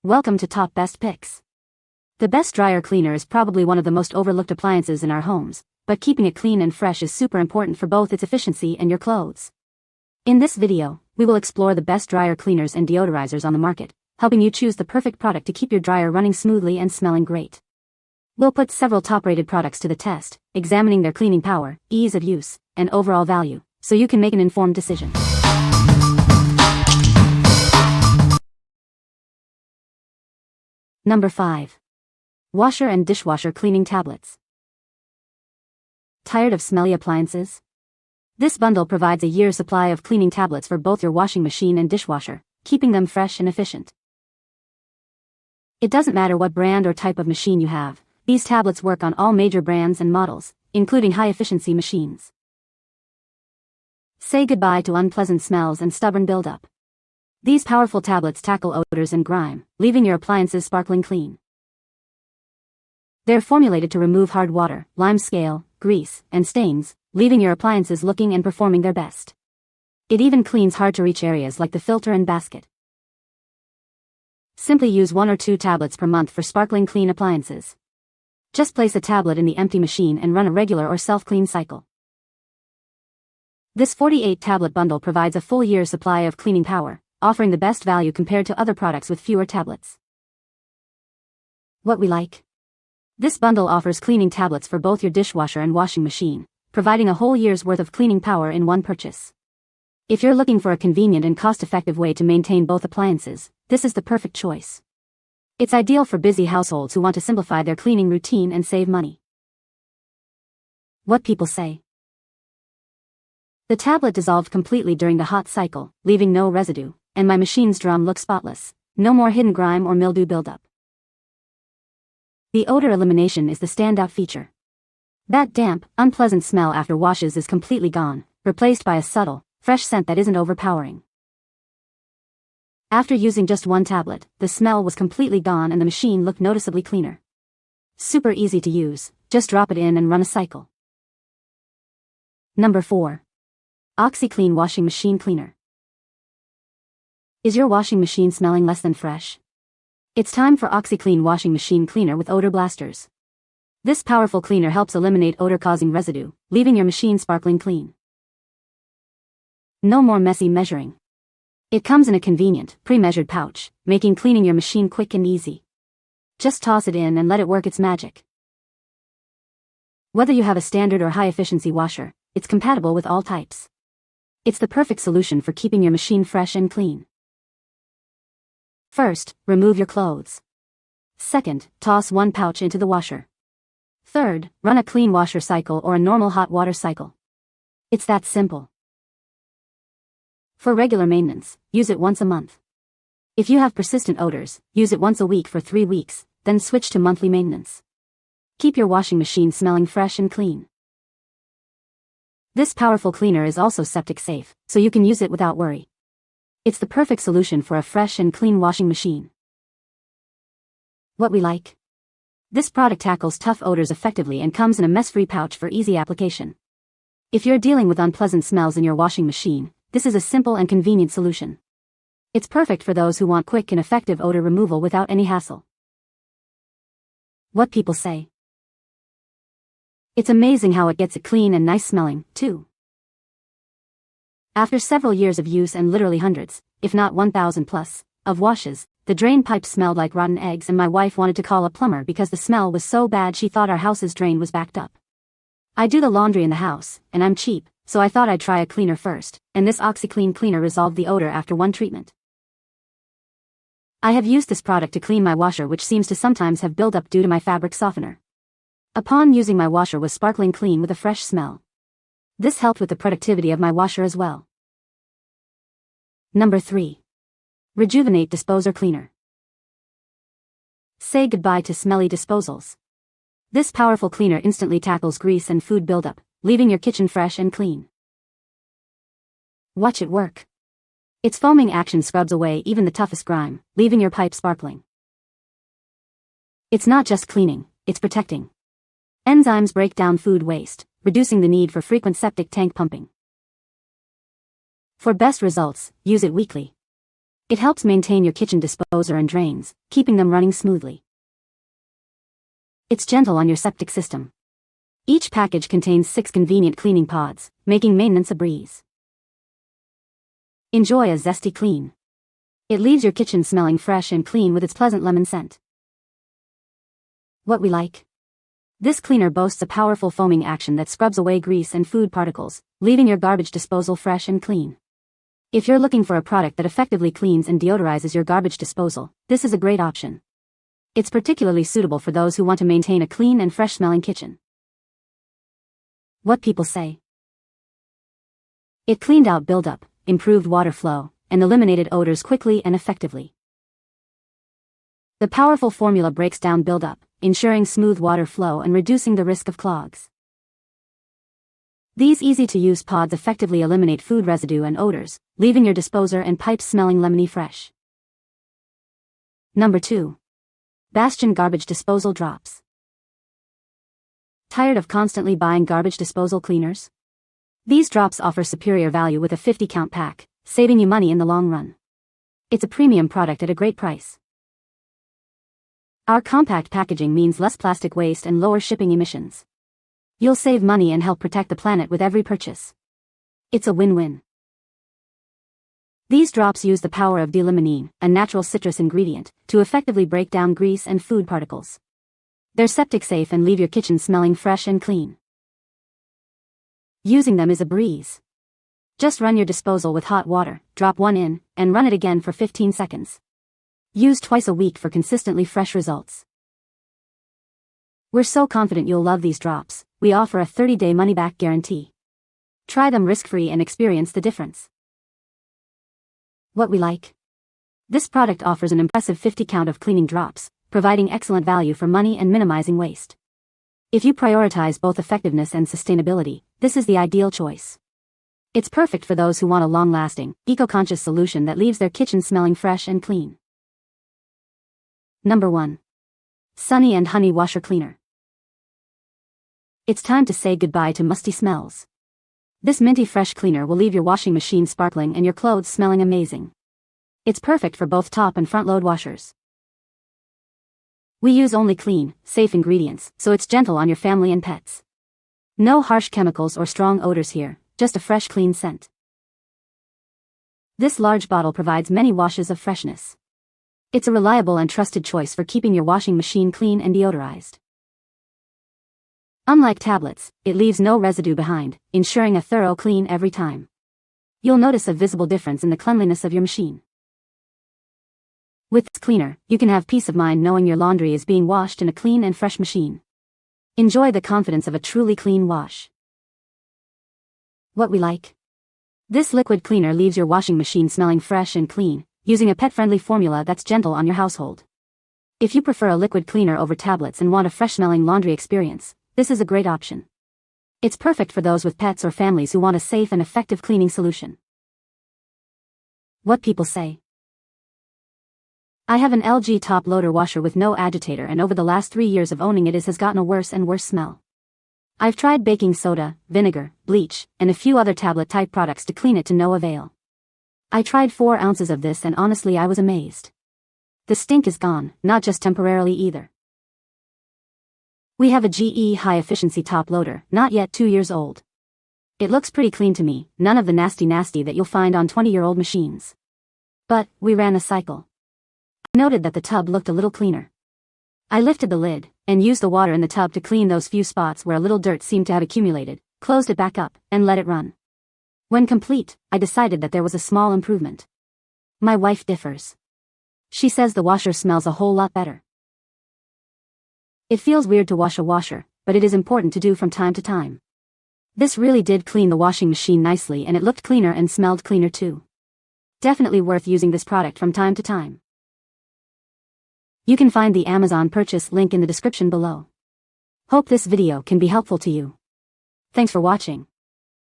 Welcome to Top Best Picks. The best dryer cleaner is probably one of the most overlooked appliances in our homes, but keeping it clean and fresh is super important for both its efficiency and your clothes. In this video, we will explore the best dryer cleaners and deodorizers on the market, helping you choose the perfect product to keep your dryer running smoothly and smelling great. We'll put several top-rated products to the test, examining their cleaning power, ease of use, and overall value, so you can make an informed decision. Number 5. Washer and Dishwasher Cleaning Tablets. Tired of smelly appliances? This bundle provides a year's supply of cleaning tablets for both your washing machine and dishwasher, keeping them fresh and efficient. It doesn't matter what brand or type of machine you have, these tablets work on all major brands and models, including high-efficiency machines. Say goodbye to unpleasant smells and stubborn buildup. These powerful tablets tackle odors and grime, leaving your appliances sparkling clean. They're formulated to remove hard water, lime scale, grease, and stains, leaving your appliances looking and performing their best. It even cleans hard-to-reach areas like the filter and basket. Simply use 1 or 2 tablets per month for sparkling clean appliances. Just place a tablet in the empty machine and run a regular or self-clean cycle. This 48-tablet bundle provides a full year's supply of cleaning power, offering the best value compared to other products with fewer tablets. What we like? This bundle offers cleaning tablets for both your dishwasher and washing machine, providing a whole year's worth of cleaning power in one purchase. If you're looking for a convenient and cost-effective way to maintain both appliances, this is the perfect choice. It's ideal for busy households who want to simplify their cleaning routine and save money. What people say? The tablet dissolved completely during the hot cycle, leaving no residue, and my machine's drum looks spotless, no more hidden grime or mildew buildup. The odor elimination is the standout feature. That damp, unpleasant smell after washes is completely gone, replaced by a subtle, fresh scent that isn't overpowering. After using just one tablet, the smell was completely gone and the machine looked noticeably cleaner. Super easy to use, just drop it in and run a cycle. Number 4. OxiClean Washing Machine Cleaner. Is your washing machine smelling less than fresh? It's time for OxiClean Washing Machine Cleaner with Odor Blasters. This powerful cleaner helps eliminate odor-causing residue, leaving your machine sparkling clean. No more messy measuring. It comes in a convenient, pre-measured pouch, making cleaning your machine quick and easy. Just toss it in and let it work its magic. Whether you have a standard or high-efficiency washer, it's compatible with all types. It's the perfect solution for keeping your machine fresh and clean. First, remove your clothes. Second, toss one pouch into the washer. Third, run a clean washer cycle or a normal hot water cycle. It's that simple. For regular maintenance, use it once a month. If you have persistent odors, use it once a week for 3 weeks, then switch to monthly maintenance. Keep your washing machine smelling fresh and clean. This powerful cleaner is also septic safe, so you can use it without worry. It's the perfect solution for a fresh and clean washing machine. What we like? This product tackles tough odors effectively and comes in a mess-free pouch for easy application. If you're dealing with unpleasant smells in your washing machine, this is a simple and convenient solution. It's perfect for those who want quick and effective odor removal without any hassle. What people say? It's amazing how it gets it clean and nice smelling, too. After several years of use and literally hundreds, if not 1,000 plus, of washes, the drain pipe smelled like rotten eggs and my wife wanted to call a plumber because the smell was so bad she thought our house's drain was backed up. I do the laundry in the house, and I'm cheap, so I thought I'd try a cleaner first, and this OxiClean cleaner resolved the odor after one treatment. I have used this product to clean my washer, which seems to sometimes have buildup due to my fabric softener. Upon using, my washer was sparkling clean with a fresh smell. This helped with the productivity of my washer as well. Number 3. Rejuvenate Disposer Cleaner. Say goodbye to smelly disposals. This powerful cleaner instantly tackles grease and food buildup, leaving your kitchen fresh and clean. Watch it work. Its foaming action scrubs away even the toughest grime, leaving your pipe sparkling. It's not just cleaning, it's protecting. Enzymes break down food waste, reducing the need for frequent septic tank pumping. For best results, use it weekly. It helps maintain your kitchen disposer and drains, keeping them running smoothly. It's gentle on your septic system. Each package contains 6 convenient cleaning pods, making maintenance a breeze. Enjoy a zesty clean. It leaves your kitchen smelling fresh and clean with its pleasant lemon scent. What we like. This cleaner boasts a powerful foaming action that scrubs away grease and food particles, leaving your garbage disposal fresh and clean. If you're looking for a product that effectively cleans and deodorizes your garbage disposal, this is a great option. It's particularly suitable for those who want to maintain a clean and fresh-smelling kitchen. What people say. It cleaned out buildup, improved water flow, and eliminated odors quickly and effectively. The powerful formula breaks down buildup, ensuring smooth water flow and reducing the risk of clogs. These easy-to-use pods effectively eliminate food residue and odors, leaving your disposer and pipes smelling lemony fresh. Number 2. Bastion Garbage Disposal Drops. Tired of constantly buying garbage disposal cleaners? These drops offer superior value with a 50-count pack, saving you money in the long run. It's a premium product at a great price. Our compact packaging means less plastic waste and lower shipping emissions. You'll save money and help protect the planet with every purchase. It's a win-win. These drops use the power of D-limonene, a natural citrus ingredient, to effectively break down grease and food particles. They're septic safe and leave your kitchen smelling fresh and clean. Using them is a breeze. Just run your disposal with hot water, drop one in, and run it again for 15 seconds. Use twice a week for consistently fresh results. We're so confident you'll love these drops, we offer a 30-day money-back guarantee. Try them risk-free and experience the difference. What we like. This product offers an impressive 50 count of cleaning drops, providing excellent value for money and minimizing waste. If you prioritize both effectiveness and sustainability, this is the ideal choice. It's perfect for those who want a long-lasting, eco-conscious solution that leaves their kitchen smelling fresh and clean. Number 1. Sunny and Honey Washer Cleaner. It's time to say goodbye to musty smells. This minty fresh cleaner will leave your washing machine sparkling and your clothes smelling amazing. It's perfect for both top and front load washers. We use only clean, safe ingredients, so it's gentle on your family and pets. No harsh chemicals or strong odors here, just a fresh clean scent. This large bottle provides many washes of freshness. It's a reliable and trusted choice for keeping your washing machine clean and deodorized. Unlike tablets, it leaves no residue behind, ensuring a thorough clean every time. You'll notice a visible difference in the cleanliness of your machine. With this cleaner, you can have peace of mind knowing your laundry is being washed in a clean and fresh machine. Enjoy the confidence of a truly clean wash. What we like. This liquid cleaner leaves your washing machine smelling fresh and clean, using a pet-friendly formula that's gentle on your household. If you prefer a liquid cleaner over tablets and want a fresh-smelling laundry experience, this is a great option. It's perfect for those with pets or families who want a safe and effective cleaning solution. What people say. I have an LG top loader washer with no agitator, and over the last 3 years of owning it has gotten a worse and worse smell. I've tried baking soda, vinegar, bleach, and a few other tablet-type products to clean it to no avail. I tried 4 ounces of this and honestly I was amazed. The stink is gone, not just temporarily either. We have a GE high-efficiency top loader, not yet 2 years old. It looks pretty clean to me, none of the nasty that you'll find on 20-year-old machines. But, we ran a cycle. I noted that the tub looked a little cleaner. I lifted the lid, and used the water in the tub to clean those few spots where a little dirt seemed to have accumulated, closed it back up, and let it run. When complete, I decided that there was a small improvement. My wife differs. She says the washer smells a whole lot better. It feels weird to wash a washer, but it is important to do from time to time. This really did clean the washing machine nicely, and it looked cleaner and smelled cleaner too. Definitely worth using this product from time to time. You can find the Amazon purchase link in the description below. Hope this video can be helpful to you. Thanks for watching.